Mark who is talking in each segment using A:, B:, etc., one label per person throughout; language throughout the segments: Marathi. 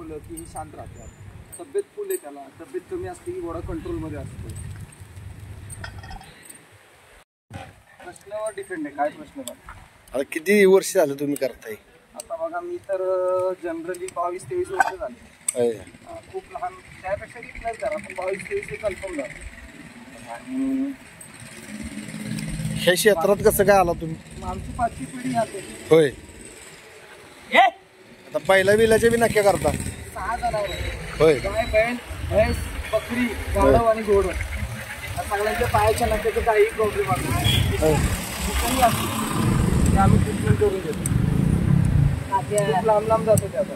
A: बनवलं की शांत राहतात. तब्येत फुल आहे, त्याला तब्येत कमी असते की घोडा कंट्रोलमध्ये असतो. प्रश्नावर डिपेंड आहे, काय प्रश्न आहे.
B: आता किती वर्ष झालं तुम्ही करताय?
A: आता बघा मी तर जनरली 22-23 वर्ष झाले. खूप लहान, त्यापेक्षा नाही करा, पण 22-23 कन्फर्म झालं. आणि
B: ह्या क्षेत्रात कसं काय आला तुम्ही?
A: आमची 5वी पिढी आहे.
B: होय. आता पहिल्या बिलाच्या बी नक्की करता?
A: 6 जनावर
B: होय.
A: गाय, बैल, म्हैस, बकरी, गाढव आणि घोडं. सगळ्यांच्या पायाच्या नक्याचा काही प्रॉब्लेम असतो आम्ही ट्रीटमेंट करून देतो. लांब लांब जातो ते आता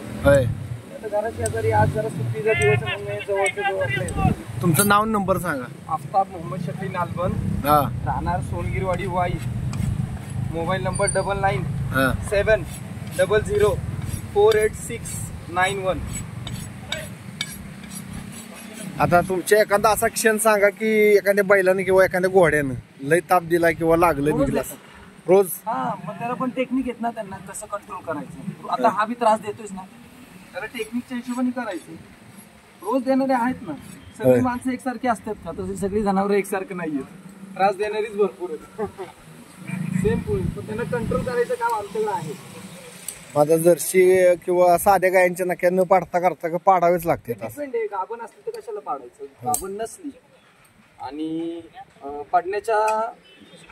A: घराच्या शेजारी. आज जरा सुट्टीचा दिवस म्हणून जवळच्या जवळ.
B: तुमचं नाव नंबर सांगा.
A: आफताब मोहम्मद शफी नालबन, राहणार सोनगिरवाडी वाई. Mobile number 9970048691.
B: आता तुमच्या एखादा असा क्षण सांगा की एखाद्या बैलाने किंवा एखाद्या घोड्यानं लय ताप दिला किंवा लागलं निघला रोज.
A: मग त्याला पण टेक्निक येत ना, त्यांना कसं कंट्रोल करायचं. आता हा बी त्रास देतोयच ना, त्याला टेक्निकच्या हिशोबाने करायचं. रोज देणारे आहेत ना, सगळी माणसं एकसारखी असतात का? तशी सगळी जनावर एकसारखं नाहीये. त्रास देणारीच भरपूर आहेत. सेम पोळी, पण त्यांना कंट्रोल करायचं काम आमच्याकडे आहे.
B: माझा जर्सी किंवा साध्या गायांच्या नक्या न पाडता करता का पाडावेच लागते?
A: डिपेंड आहे. गाभण असली तर कशाला पाडायचं, गाभण नसली आणि पाडण्याच्या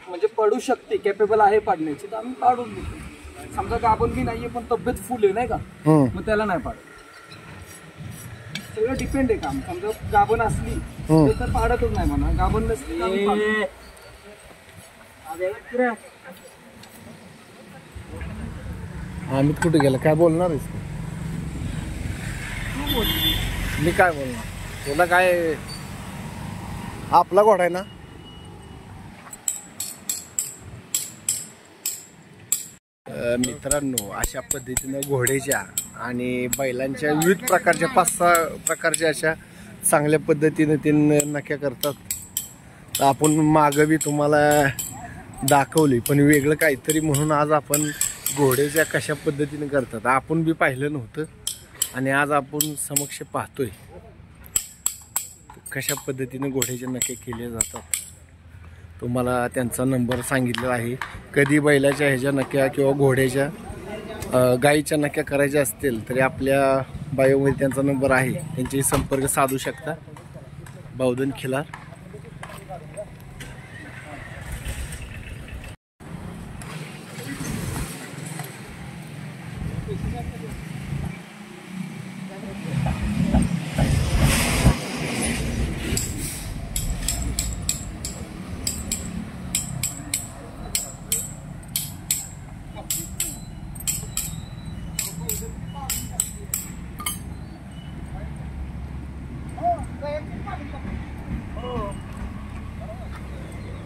A: म्हणजे पडू शकते, कॅपेबल आहे पाडण्याची, तर आम्ही पाडून देतो. समजा गाभण बी नाहीये पण तब्येत फुल आहे नाही का, मग त्याला नाही पाडत. सगळं डिपेंड आहे काम. समजा गाभण असली तर पाडतच नाही म्हणा, गाभण नसली
B: आम्ही कुठे गेला काय बोलणार आहेस? मी काय बोलणार? तुला काय, आपला घोडा आहे ना. मित्रांनो, अशा पद्धतीनं घोड्याच्या आणि बैलांच्या विविध प्रकारच्या 5-6 प्रकारच्या अशा चांगल्या पद्धतीने ते नक्या करतात. तर आपण मागं बी तुम्हाला दाखवली, पण वेगळं काहीतरी म्हणून आज आपण घोड्याच्या कशा पद्धतीने करतात आपण बी पाहिलं नव्हतं आणि आज आपण समक्ष पाहतोय कशा पद्धतीने घोड्याचे नखे केले जातात. तुम्हाला त्यांचा नंबर सांगितलेला आहे. कधी बैलाच्या ह्याच्या नक्या किंवा घोड्याच्या गाईच्या नक्या करायच्या असतील तरी आपल्या बायोमध्ये त्यांचा नंबर आहे, त्यांच्याशी संपर्क साधू शकता. बावधन खिलार.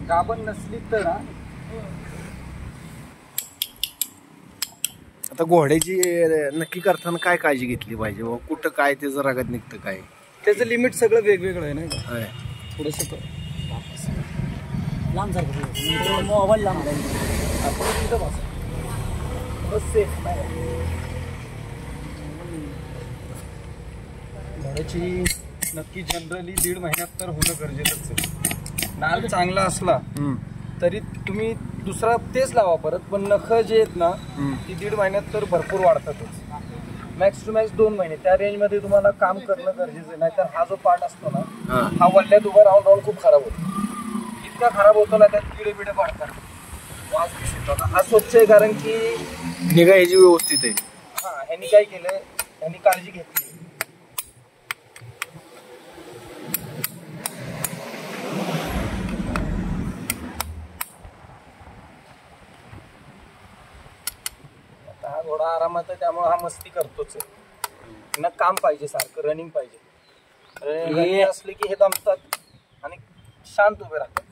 A: गाभण नसली तर
B: आता घोड्याची नक्की करताना काय काळजी घेतली पाहिजे? कुठं काय त्याचं रगत निघतं, काय
A: त्याचं लिमिट सगळं वेगवेगळं आहे ना. थोडंसं लांब झालं मोबाईल लांब घोड्याची नक्की जनरली 1.5 महिन्यात तर होणं गरजेचंच आहे. नाल चांगला असला तरी तुम्ही दुसरा तेच लावा परत, पण नख जे आहेत ना ती 1.5 महिन्यात तर भरपूर वाढतातच. मॅक्स टू मॅक्स 2 महिने त्या रेंजमध्ये तुम्हाला काम करणं गरजेचं आहे. नाहीतर हा जो पार्ट असतो ना हा वल्ल्यात उभा राहून राहून खूप खराब होतो. इतका खराब होतो ना, त्यात किडे बिडे पाडतात, वास दिसतो. हा स्वच्छ आहे कारण की
B: निगा ह्याची व्यवस्थित आहे.
A: ह्यांनी काय केलं, ह्यांनी काळजी घेतली. हा घोडा आरामात आहे त्यामुळे हा मस्ती करतोच आहे. त्यांना काम पाहिजे, सारखं रनिंग पाहिजे. रनिंग असले की हे दमतात आणि शांत उभे राहतात.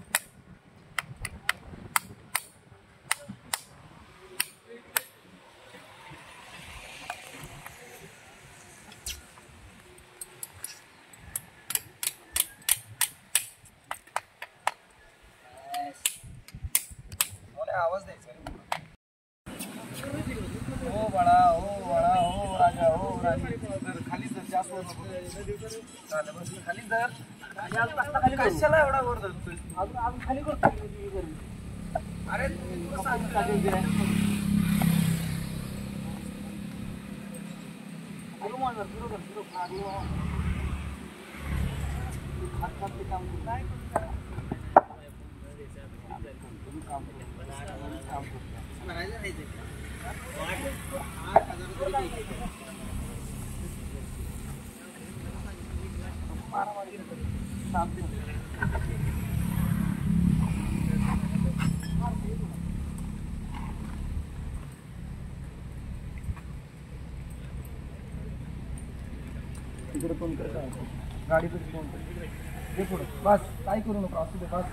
A: आवाज द्यायचा. हो बाळा, हो बाळा, हो राजा, हो राजा. खाली जर जास्त वर नको. चालेल, बस खाली जर. कशाला एवढा वर धरतोय? अजून खाली करतो. अरे तुला सांग खाली दे. अरे माझा बरोबर काम काय तिकडे कोण करत गाडी तरी कोण हे पुढं बस काय करू नका असू दे बस